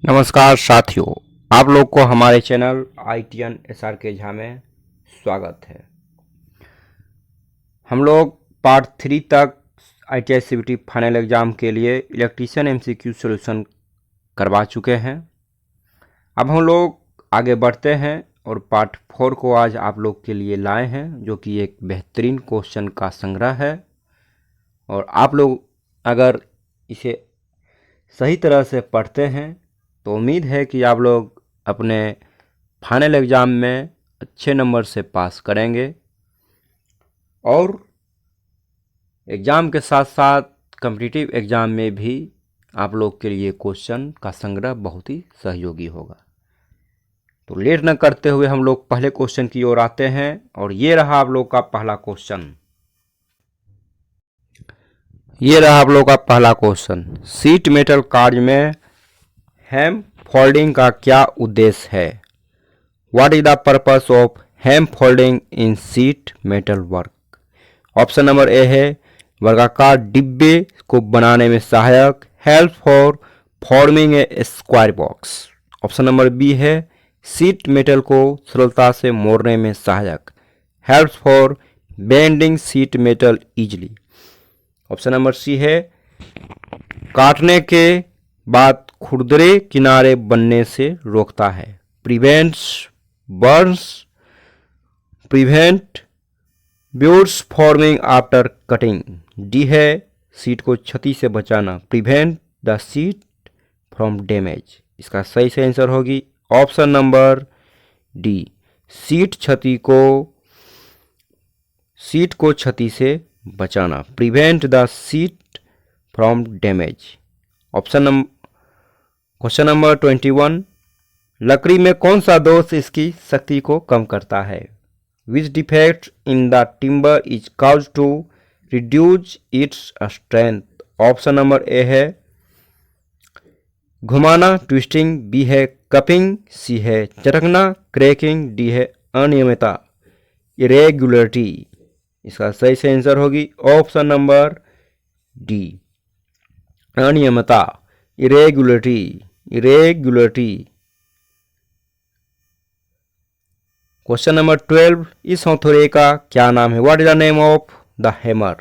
नमस्कार साथियों, आप लोग को हमारे चैनल ITN SRK झा में स्वागत है। हम लोग पार्ट 3 तक ITI CBT फाइनल एग्ज़ाम के लिए इलेक्ट्रीशियन MCQ सॉल्यूशन करवा चुके हैं। अब हम लोग आगे बढ़ते हैं और पार्ट 4 को आज आप लोग के लिए लाए हैं, जो कि एक बेहतरीन क्वेश्चन का संग्रह है। और आप लोग अगर इसे सही तरह से पढ़ते हैं तो उम्मीद है कि आप लोग अपने फाइनल एग्ज़ाम में अच्छे नंबर से पास करेंगे और एग्ज़ाम के साथ साथ कॉम्पिटिटिव एग्ज़ाम में भी आप लोग के लिए क्वेश्चन का संग्रह बहुत ही सहयोगी होगा। तो लेट न करते हुए हम लोग पहले क्वेश्चन की ओर आते हैं और ये रहा आप लोग का पहला क्वेश्चन। ये रहा आप लोग का पहला क्वेश्चन। शीट मेटल कार्य में हेम फोल्डिंग का क्या उद्देश्य है? What is the purpose of hem folding in sheet metal work? Option number A है वर्गाकार डिब्बे को बनाने में सहायक, help for forming a square box. Option number B है शीट मेटल को सरलता से मोड़ने में सहायक, help for bending sheet metal easily. Option number C है काटने के बाद खुरदरे किनारे बनने से रोकता है, prevents burns, prevent burrs forming after cutting. D है शीट को क्षति से बचाना, prevent the sheet from damage. इसका सही से आंसर होगी ऑप्शन नंबर डी, शीट को क्षति से बचाना, prevent the sheet from damage. Question number 21, लकड़ी में कौन सा दोष इसकी शक्ति को कम करता है? Which defect in the timber is cause to reduce its strength? Option number A है घुमाना, ट्विस्टिंग, बी है कपिंग, सी है चटकना, क्रैकिंग, डी है अनियमितता, इरेगुलरिटी। इसका सही से आंसर होगी ऑप्शन नंबर डी, अनियमितता, इरेगुलरिटी। क्वेश्चन नंबर 12, इस हथौड़े का क्या नाम है? What is the name of the hammer?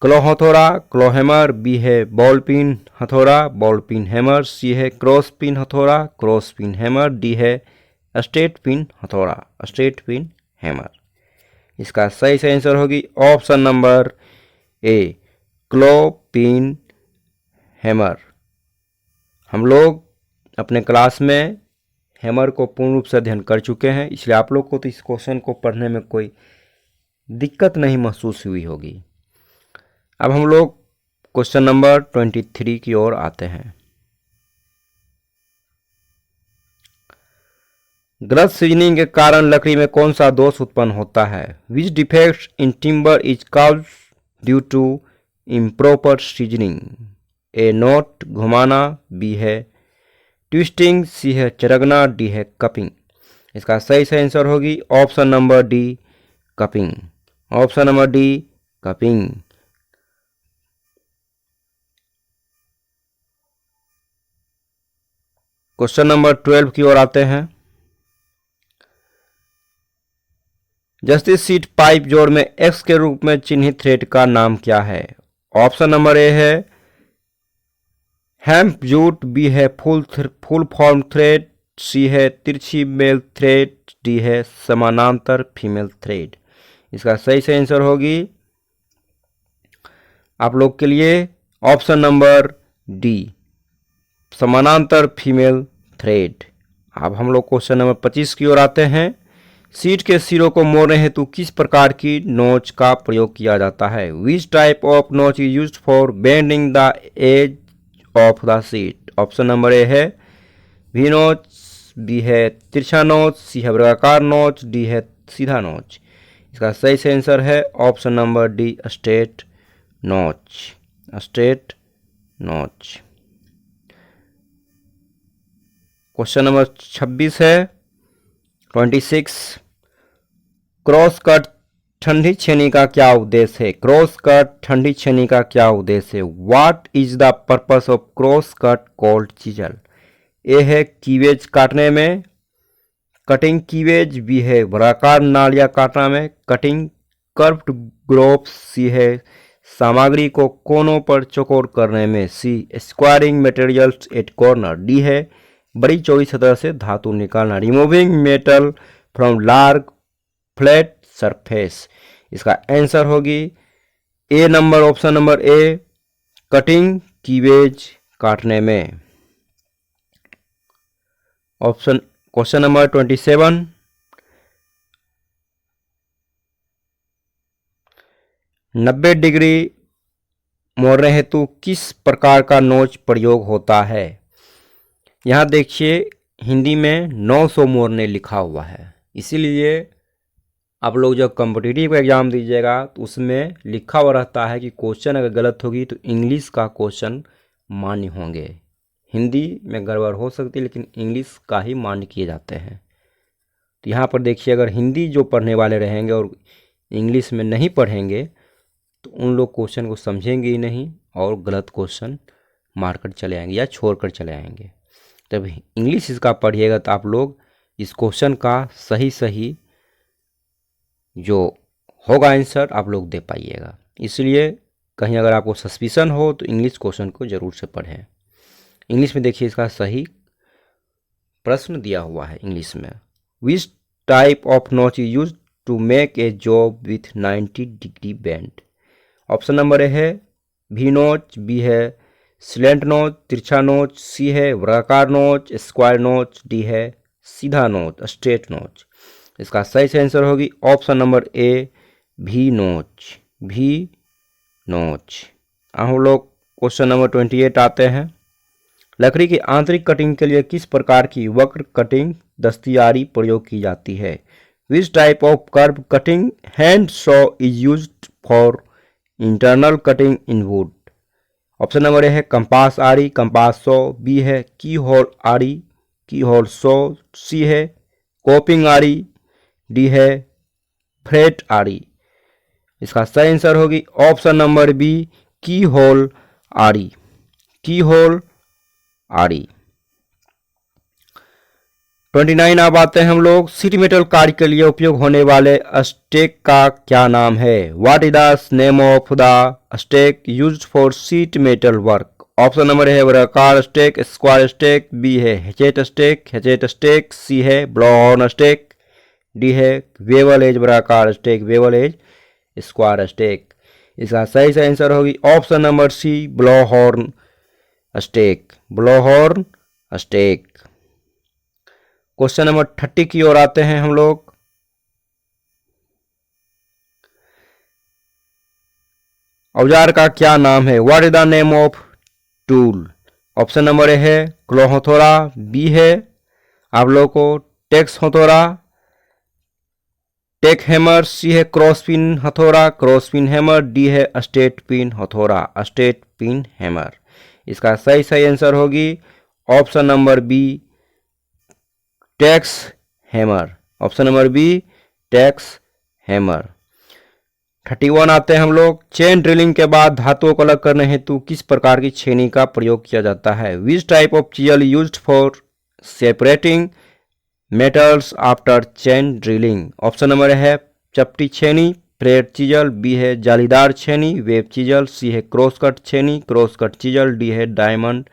Claw हथौड़ा, क्लो हैमर, बी है बॉल पिन हथौड़ा, बॉल पिन हैमर, सी है क्रॉस पिन हथौड़ा, क्रॉस पिन हैमर, डी है स्ट्रेट पिन हथौड़ा, स्ट्रेट पिन हैमर। इसका सही से आंसर होगी option number A, claw pin hammer. हम लोग अपने क्लास में हैमर को पूर्ण रूप से अध्ययन कर चुके हैं, इसलिए आप लोग को तो इस क्वेश्चन को पढ़ने में कोई दिक्कत नहीं महसूस हुई होगी। अब हम लोग क्वेश्चन नंबर 23 की ओर आते हैं। गलत सीजनिंग के कारण लकड़ी में कौन सा दोष उत्पन्न होता है? Which defects in timber is cause due to improper seasoning? A नोट घुमाना, बी है ट्विस्टिंग, सी है चरगना, डी है कपिंग। इसका सही से आंसर होगी option number D, cupping. Option number D, cupping. Question number 12 की ओर आते हैं। जस्टिस सीट पाइप जोड़ में एक्स के रूप में चिन्हित थ्रेड का नाम क्या है? ऑप्शन नंबर ए है हेम्प जूट, बी है फुल फॉर्म थ्रेड, सी है तिरछी मेल थ्रेड, डी है समानांतर फीमेल थ्रेड। इसका सही से आंसर होगी आप लोग के लिए ऑप्शन नंबर डी, समानांतर फीमेल थ्रेड। अब हम लोग क्वेश्चन नंबर 25 की ओर आते हैं। सीट के सिरों को मोड़ने हेतु किस प्रकार की नोच का प्रयोग किया जाता है? Which type of notch is used for bending the edge of the sheet? Option number A है वी नोच, बी है तिरछा नोच, सी है वर्गाकार नोच, डी है सीधा नोच। इसका सही से आंसर है ऑप्शन नंबर डी, स्ट्रेट नोच, स्ट्रेट नोच। क्वेश्चन नंबर 26 है 26, क्रॉस कट ठंडी छेनी का क्या उद्देश्य है? क्रॉस कट ठंडी छेनी का क्या उद्देश्य है? What is the purpose of cross cut cold chisel? A है कीवेज काटने में, कटिंग कीवेज। बी है वृत्ताकार नालियां काटना में, कटिंग कर्व्ड ग्रोव्स। सी है सामग्री को कोनों पर चौकोर करने में। C squaring materials at corner. D है बड़ी चौड़ी सतह से धातु निकालना, removing metal from large flat surface. इसका आंसर होगी A number, option number A, cutting keyway काटने में। ऑप्शन क्वेश्चन नंबर 27, 90 डिग्री मोड़ने हेतु किस प्रकार का नोच प्रयोग होता है। यहाँ देखिए हिंदी में 900 मोड़ने लिखा हुआ है, इसीलिए आप लोग जब कॉम्पिटिटिव एग्जाम दीजिएगा तो उसमें लिखा हुआ रहता है कि क्वेश्चन अगर गलत होगी तो इंग्लिश का क्वेश्चन मान्य होंगे। हिंदी में गड़बड़ हो सकती है लेकिन इंग्लिश का ही मान्य किए जाते हैं। तो यहाँ पर देखिए अगर हिंदी जो पढ़ने वाले रहेंगे और इंग्लिश में नहीं पढ़ेंगे तो उन लोग क्वेश्चन को समझेंगे ही नहीं और गलत क्वेश्चन मारकर चले आएंगे या छोड़कर चले आएंगे। तब इंग्लिश इसका पढ़िएगा तो आप लोग इस क्वेश्चन का सही जो होगा आंसर आप लोग दे पाइएगा। इसलिए कहीं अगर आपको सस्पिशन हो तो इंग्लिश क्वेश्चन को ज़रूर से पढ़ें। इंग्लिश में देखिए इसका सही प्रश्न दिया हुआ है इंग्लिश में। Which type of notch is use to make a job with 90 degree bend. Option number A है भी नोच, बी है स्लेंट नोच, तिरछा नोच, सी है वृत्ताकार नोच, स्क्वायर नोच, डी है सीधा नोच, स्ट्रेट नोच। इसका सही आंसर होगी ऑप्शन नंबर ए, भी नोच, भी नोच। हम लोग क्वेश्चन नंबर 28 आते हैं। लकड़ी की आंतरिक कटिंग के लिए किस प्रकार की वक्र कटिंग दस्तियारी प्रयोग की जाती है। Which type of curve cutting hand saw is used for internal cutting in would. Option number A है कंपास आरी, कंपास सॉ, बी है की होल आरी, की होल सॉ, सी है कोपिंग आरी, डी है फ्रेट आरी। इसका सही आंसर होगी ऑप्शन नंबर बी, की होल आरी, की होल आरी। 29 अब आते हैं हम लोग। सीट मेटल कार्य के लिए उपयोग होने वाले स्टेक का क्या नाम है। What is the name of the stake used for sheet metal work. Option number है वृत्ताकार स्टेक, स्क्वायर स्टेक, बी है हेचेट स्टेक, हेचेट स्टेक, सी है ब्लोहॉर्न स्टेक, डी है वेवल एज वृत्ताकार stake, bevel edge square stake. इसका सही answer होगी option number C, blowhorn stake, blowhorn stake. Question number 30 की ओर आते हैं हम लोग। औजार का क्या नाम है। What is the name of tool. Option number A है क्लो हथौड़ा, बी है आप लोगों को टेक्स हथौड़ा, टेक हैमर, सी है क्रॉस पिन हथौड़ा, क्रॉस पिन हैमर, डी है स्टेट पिन हथौड़ा, स्टेट पिन हैमर। इसका सही आंसर होगी option number B, tacks hammer. Option number B, tacks hammer. 31 आते हैं हम लोग। चेन ड्रिलिंग के बाद धातुओं को अलग करने हेतु किस प्रकार की छेनी का प्रयोग किया जाता है। Which type of chisel used for separating metals after chain drilling. Option number है चपटी छेनी, फ्लेट चीजल, बी है जालीदार छेनी, वेब चीजल, सी है क्रॉस कट छेनी, क्रॉस कट चीजल, डी है डायमंड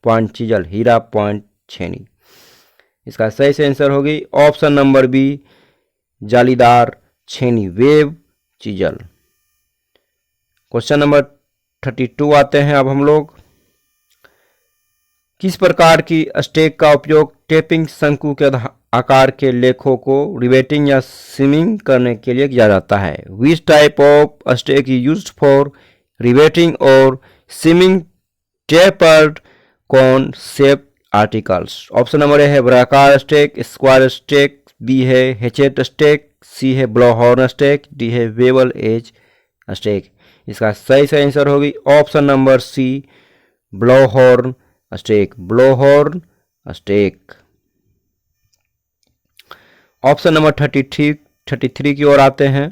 पॉइंट चीजल, हीरा पॉइंट छेनी। इसका सही आंसर होगी ऑप्शन नंबर बी, जालीदार छेनी, वेब चीजल। क्वेश्चन नंबर 32 आते हैं अब हम लोग। किस प्रकार की स्टेक का उपयोग टेपिंग शंकु के आकार के लेखों को रिवेटिंग या सीमिंग करने के लिए किया जाता है। Which type of stake is used for riveting और seaming tapered cone shape articles. Option number A है वृत्ताकार स्टेक, स्क्वायर स्टेक, बी है हेचेट स्टेक, सी है ब्लोहॉर्न स्टेक, डी है वेवल एज स्टेक। इसका सही आंसर होगी option number C, blowhorn stake, blowhorn stake. Option number 33 की ओर आते हैं।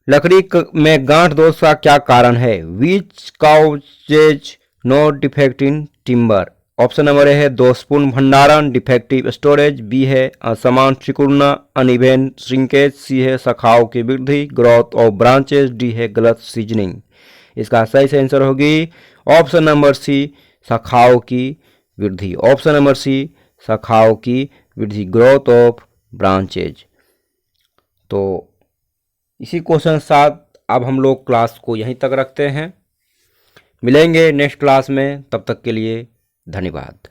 लकड़ी में गांठ दोष का क्या कारण है। Which causes no defect in timber. Option number A है दोषपूर्ण भंडारण डिफेक्टिव स्टोरेज, बी है असमान सिकुड़ना अनइवन श्रिंकेज, सी है शाखाओं की वृद्धि ग्रोथ ऑफ ब्रांचेस, डी है गलत सीजनिंग। इसका सही आंसर होगी ऑप्शन नंबर सी शाखाओं की वृद्धि। ऑप्शन नंबर सी शाखाओं की वृद्धि ग्रोथ ऑफ ब्रांचेज। तो इसी क्वेश्चन के साथ अब हम लोग क्लास को यहीं तक रखते हैं। मिलेंगे नेक्स्ट क्लास में, तब तक के लिए धन्यवाद।